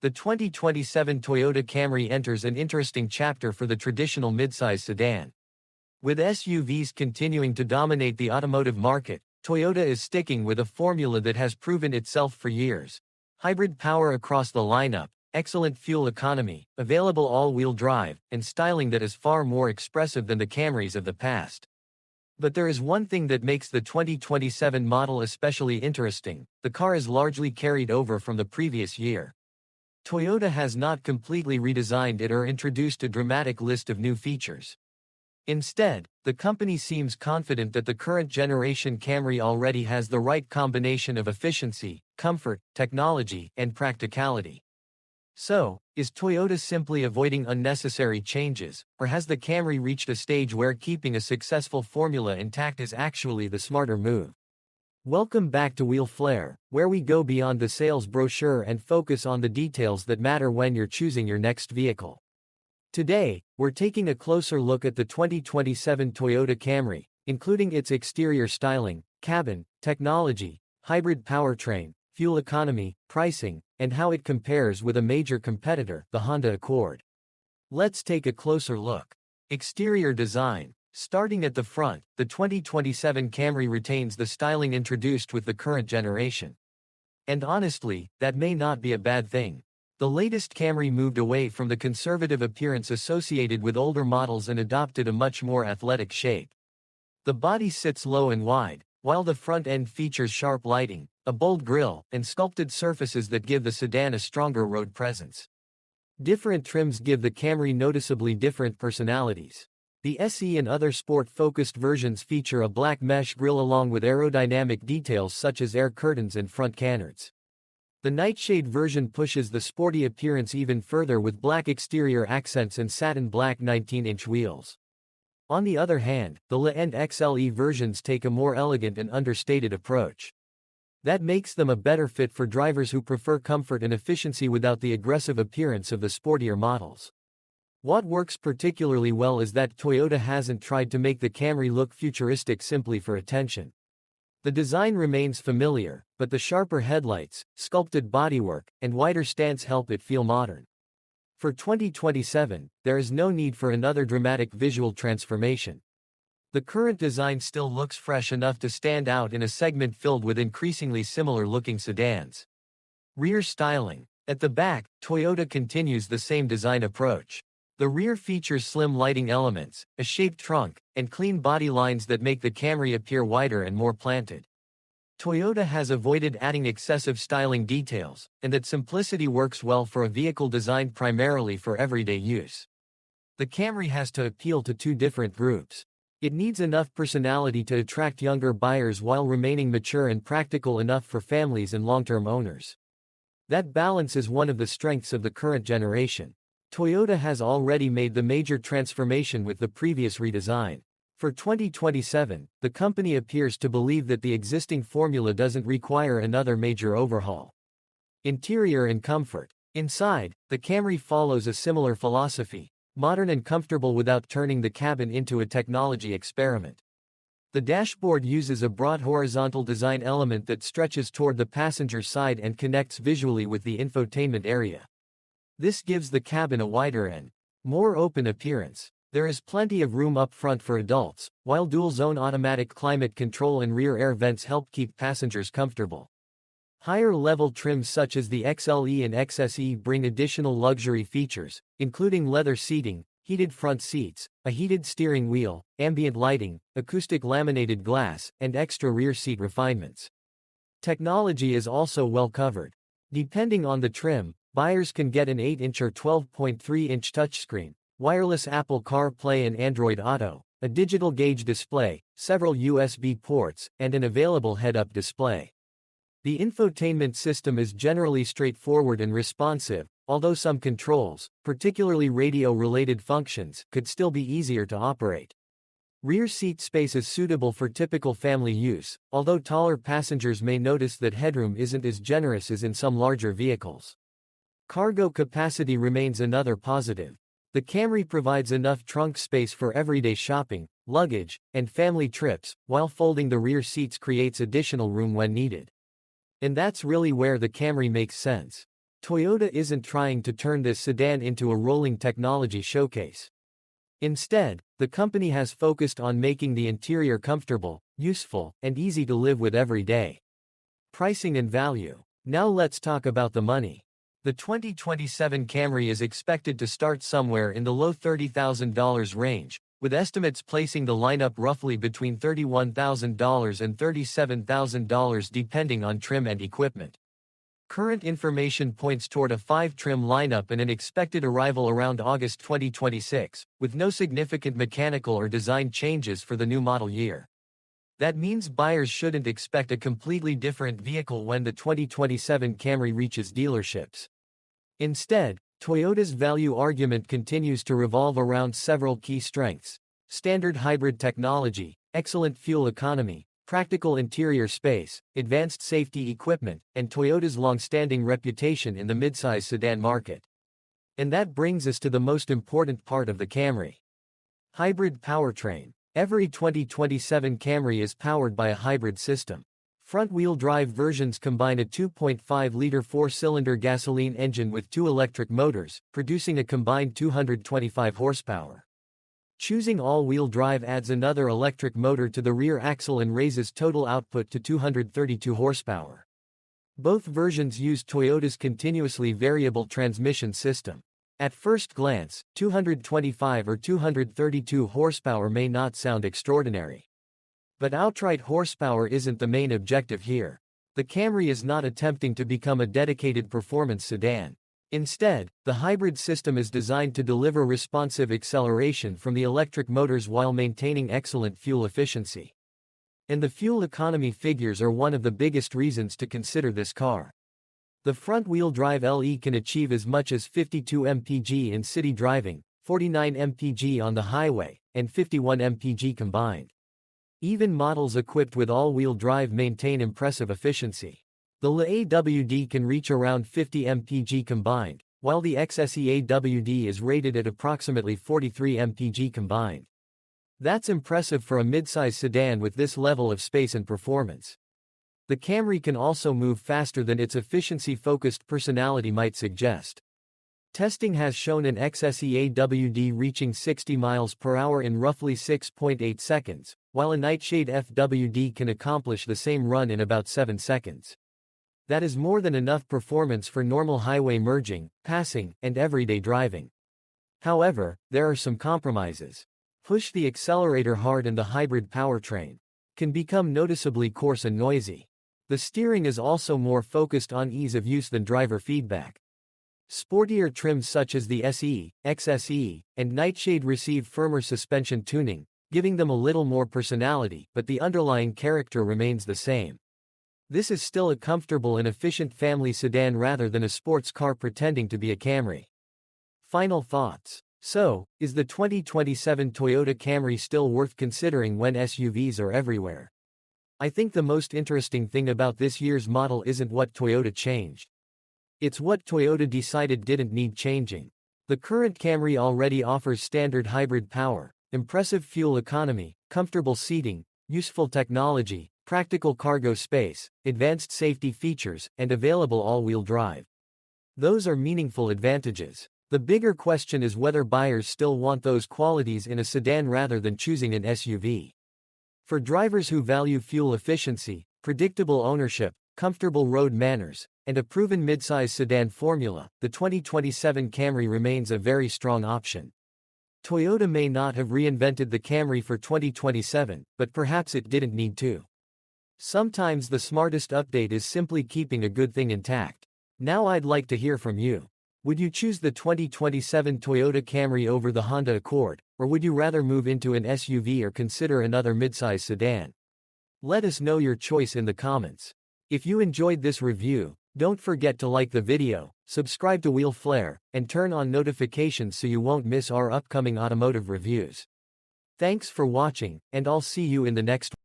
The 2027 Toyota Camry enters an interesting chapter for the traditional midsize sedan. With SUVs continuing to dominate the automotive market, Toyota is sticking with a formula that has proven itself for years. Hybrid power across the lineup, excellent fuel economy, available all-wheel drive, and styling that is far more expressive than the Camrys of the past. But there is one thing that makes the 2027 model especially interesting: the car is largely carried over from the previous year. Toyota has not completely redesigned it or introduced a dramatic list of new features. Instead, the company seems confident that the current generation Camry already has the right combination of efficiency, comfort, technology, and practicality. So, is Toyota simply avoiding unnecessary changes, or has the Camry reached a stage where keeping a successful formula intact is actually the smarter move? Welcome back to Wheel Flair, where we go beyond the sales brochure and focus on the details that matter when you're choosing your next vehicle. Today, we're taking a closer look at the 2027 Toyota Camry, including its exterior styling, cabin, technology, hybrid powertrain, fuel economy, pricing, and how it compares with a major competitor, the Honda Accord. Let's take a closer look. Exterior design. Starting at the front, the 2027 Camry retains the styling introduced with the current generation. And honestly, that may not be a bad thing. The latest Camry moved away from the conservative appearance associated with older models and adopted a much more athletic shape. The body sits low and wide, while the front end features sharp lighting, a bold grille, and sculpted surfaces that give the sedan a stronger road presence. Different trims give the Camry noticeably different personalities. The SE and other sport-focused versions feature a black mesh grille along with aerodynamic details such as air curtains and front canards. The Nightshade version pushes the sporty appearance even further with black exterior accents and satin black 19-inch wheels. On the other hand, the LE and XLE versions take a more elegant and understated approach. That makes them a better fit for drivers who prefer comfort and efficiency without the aggressive appearance of the sportier models. What works particularly well is that Toyota hasn't tried to make the Camry look futuristic simply for attention. The design remains familiar, but the sharper headlights, sculpted bodywork, and wider stance help it feel modern. For 2027, there is no need for another dramatic visual transformation. The current design still looks fresh enough to stand out in a segment filled with increasingly similar-looking sedans. Rear styling. At the back, Toyota continues the same design approach. The rear features slim lighting elements, a shaped trunk, and clean body lines that make the Camry appear wider and more planted. Toyota has avoided adding excessive styling details, and that simplicity works well for a vehicle designed primarily for everyday use. The Camry has to appeal to two different groups. It needs enough personality to attract younger buyers while remaining mature and practical enough for families and long-term owners. That balance is one of the strengths of the current generation. Toyota has already made the major transformation with the previous redesign. For 2027, the company appears to believe that the existing formula doesn't require another major overhaul. Interior and comfort. Inside, the Camry follows a similar philosophy, modern and comfortable without turning the cabin into a technology experiment. The dashboard uses a broad horizontal design element that stretches toward the passenger side and connects visually with the infotainment area. This gives the cabin a wider and more open appearance. There is plenty of room up front for adults, while dual-zone automatic climate control and rear air vents help keep passengers comfortable. Higher-level trims such as the XLE and XSE bring additional luxury features, including leather seating, heated front seats, a heated steering wheel, ambient lighting, acoustic laminated glass, and extra rear seat refinements. Technology is also well covered. Depending on the trim, buyers can get an 8-inch or 12.3-inch touchscreen, wireless Apple CarPlay and Android Auto, a digital gauge display, several USB ports, and an available head-up display. The infotainment system is generally straightforward and responsive, although some controls, particularly radio-related functions, could still be easier to operate. Rear seat space is suitable for typical family use, although taller passengers may notice that headroom isn't as generous as in some larger vehicles. Cargo capacity remains another positive. The Camry provides enough trunk space for everyday shopping, luggage, and family trips, while folding the rear seats creates additional room when needed. And that's really where the Camry makes sense. Toyota isn't trying to turn this sedan into a rolling technology showcase. Instead, the company has focused on making the interior comfortable, useful, and easy to live with every day. Pricing and value. Now let's talk about the money. The 2027 Camry is expected to start somewhere in the low $30,000 range, with estimates placing the lineup roughly between $31,000 and $37,000 depending on trim and equipment. Current information points toward a 5-trim lineup and an expected arrival around August 2026, with no significant mechanical or design changes for the new model year. That means buyers shouldn't expect a completely different vehicle when the 2027 Camry reaches dealerships. Instead, Toyota's value argument continues to revolve around several key strengths: standard hybrid technology, excellent fuel economy, practical interior space, advanced safety equipment, and Toyota's long-standing reputation in the midsize sedan market. And that brings us to the most important part of the Camry. Hybrid powertrain. Every 2027 Camry is powered by a hybrid system. Front-wheel drive versions combine a 2.5-liter 4-cylinder gasoline engine with 2 electric motors, producing a combined 225 horsepower. Choosing all-wheel drive adds another electric motor to the rear axle and raises total output to 232 horsepower. Both versions use Toyota's continuously variable transmission system. At first glance, 225 or 232 horsepower may not sound extraordinary. But outright horsepower isn't the main objective here. The Camry is not attempting to become a dedicated performance sedan. Instead, the hybrid system is designed to deliver responsive acceleration from the electric motors while maintaining excellent fuel efficiency. And the fuel economy figures are one of the biggest reasons to consider this car. The front-wheel drive LE can achieve as much as 52 mpg in city driving, 49 mpg on the highway, and 51 mpg combined. Even models equipped with all-wheel drive maintain impressive efficiency. The LE AWD can reach around 50 mpg combined, while the XSE AWD is rated at approximately 43 mpg combined. That's impressive for a midsize sedan with this level of space and performance. The Camry can also move faster than its efficiency-focused personality might suggest. Testing has shown an XSE AWD reaching 60 miles per hour in roughly 6.8 seconds, while a Nightshade FWD can accomplish the same run in about 7 seconds. That is more than enough performance for normal highway merging, passing, and everyday driving. However, there are some compromises. Push the accelerator hard and the hybrid powertrain can become noticeably coarse and noisy. The steering is also more focused on ease of use than driver feedback. Sportier trims such as the SE, XSE, and Nightshade receive firmer suspension tuning, giving them a little more personality, but the underlying character remains the same. This is still a comfortable and efficient family sedan rather than a sports car pretending to be a Camry. Final thoughts. So, is the 2027 Toyota Camry still worth considering when SUVs are everywhere? I think the most interesting thing about this year's model isn't what Toyota changed. It's what Toyota decided didn't need changing. The current Camry already offers standard hybrid power, impressive fuel economy, comfortable seating, useful technology, practical cargo space, advanced safety features, and available all-wheel drive. Those are meaningful advantages. The bigger question is whether buyers still want those qualities in a sedan rather than choosing an SUV. For drivers who value fuel efficiency, predictable ownership, comfortable road manners, and a proven midsize sedan formula, the 2027 Camry remains a very strong option. Toyota may not have reinvented the Camry for 2027, but perhaps it didn't need to. Sometimes the smartest update is simply keeping a good thing intact. Now I'd like to hear from you. Would you choose the 2027 Toyota Camry over the Honda Accord, or would you rather move into an SUV or consider another midsize sedan? Let us know your choice in the comments. If you enjoyed this review, don't forget to like the video, subscribe to Wheel Flare, and turn on notifications so you won't miss our upcoming automotive reviews. Thanks for watching, and I'll see you in the next one.